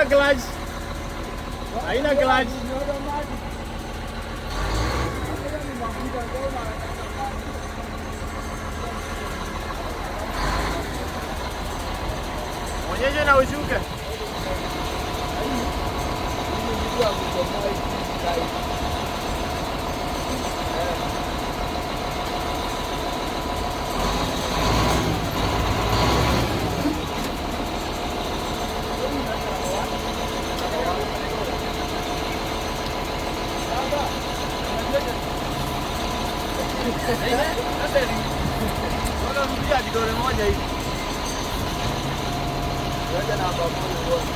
haina clutch. Haina clutch. Onyesha na ushuke. Kidole moja hivi. Ngoja na baba mmoja.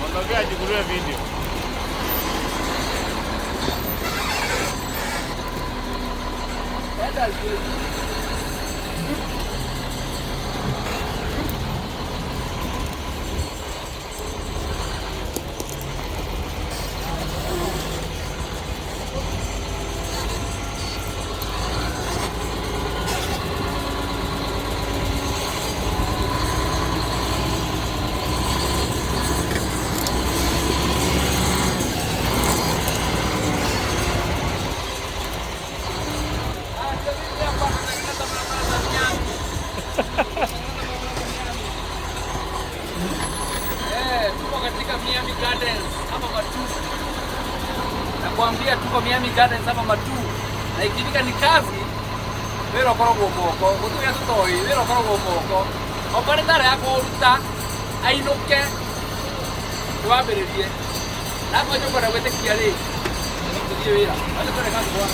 Ondokea achukuliwe video. Tuko katika Miami Gardens hapa Matu. Nakwambia tuko Miami Gardens hapa Matu. Na ikifika ni kazi, wero korogo moko, mutu ya stoi, wero korogo moko. Operatara yako uruta ainuke. Twambiririe. Na kwa joko na wete kiale. Ndio wira. Wale kwa kazi kwa.